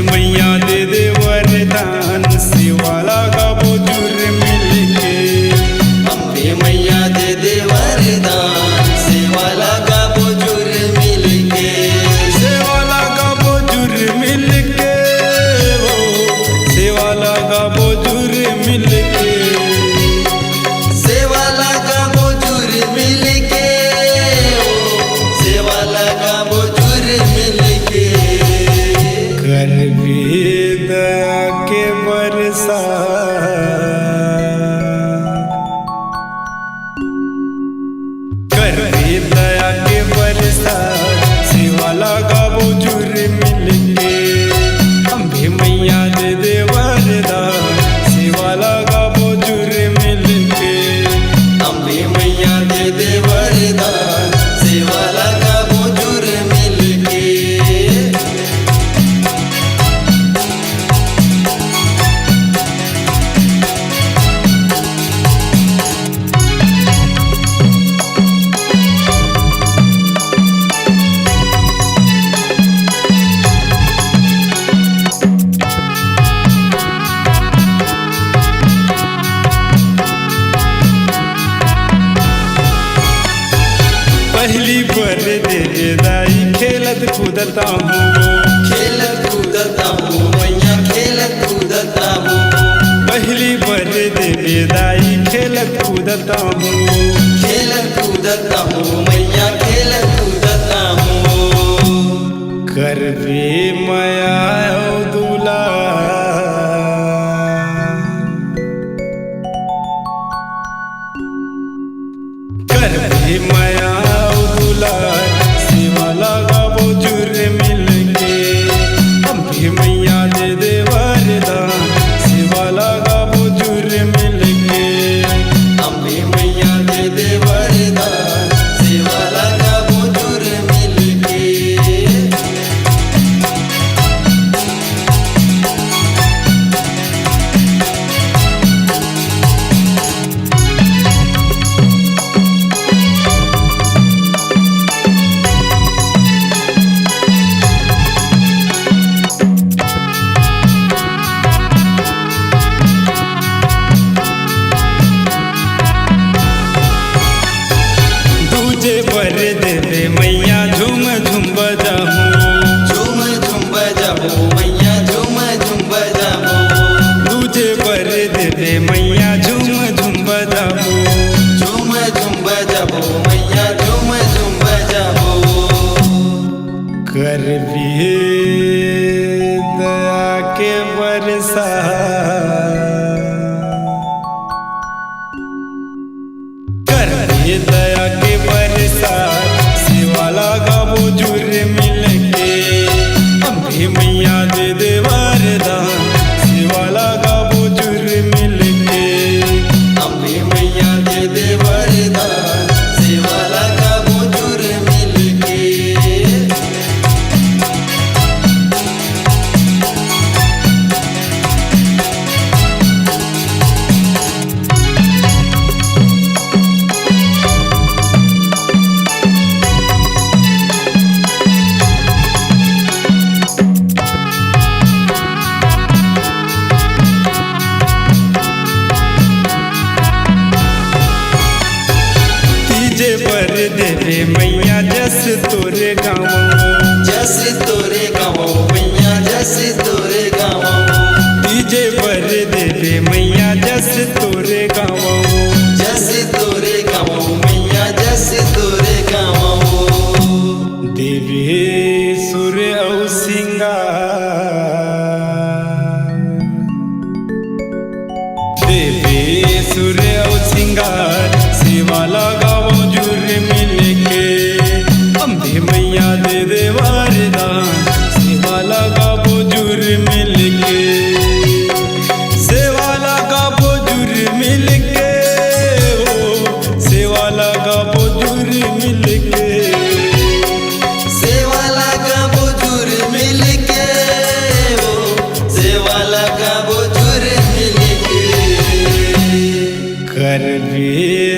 मैया दे दे वरदान शिवाला गाबो जुर मिलके। अम्बे मैया दे दे वरदान शिवाला गाबो जुर मिलके। शिवाला गाबो जुर मिलके वो शिवाला गाबो जुर मिलके। शिवाला गाबो जुर मिलके शिवाला गाबो जुर मिलके। कर भी दया के बरसा कर भी दया के बरसा शिवाला गाबो जुर मिलके। अम्बे मैया दे दे वरदान शिवाला गाबो जुर मिलके। अम्बे मैया दे दे वरदान शिवाला गाबो जुर मिलके। पहली पर दे दाई खेलत कूदता हूँ खेलत कूदता हूँ मैया खेलत कूदता हूँ। पहली पर दे दाई खेलत कूदता हूँ। खेलत कूदता हूँ मैया खेलत कूदता हूँ। कर भी माया दूला कर भी माया दूला शिवाला गाबो जुर मिलके। अम्बे मैया दे दे वरदान शिवाला गाबो जुर मिलके। अम्बे मैया दे दे वरदान शिवाला गाबो जुर मिलके। दूजे पर दे मैया झूम झूम बजाऊं। झूम झूम बजाओ मैया झूम झूम बजाओ। दूजे पर दे मैया झूम झूम बजाऊं। झूम झूम बजाओ मैया झूम झूम बजाओ। कर भी दया के बरसा कर भी दया के बरसा शिवाला गाबो जुर मिलके। अम्बे मैया दे दे वरदान शिवाला गाबो जुर मिलके। अम्बे मैया दे दे वरदान शिवाला गाबो जुर मिलके। तीजे पर दे मैया जस तोरे गाँव जस तोरे गाँव मैया जस तोरे गाँव। तीजे पर दे मैया जस तोरे गाँव जस तोरे गाँव मैया जस तोरे गाँव। देवी सुर औ सिंगार देवी सुर औ सिंगार शिवाला गावो जुर मिलके। अम्बे मैया दे दे वरदान शिवाला गावो जुर मिलके। शिवाला गावो कर भी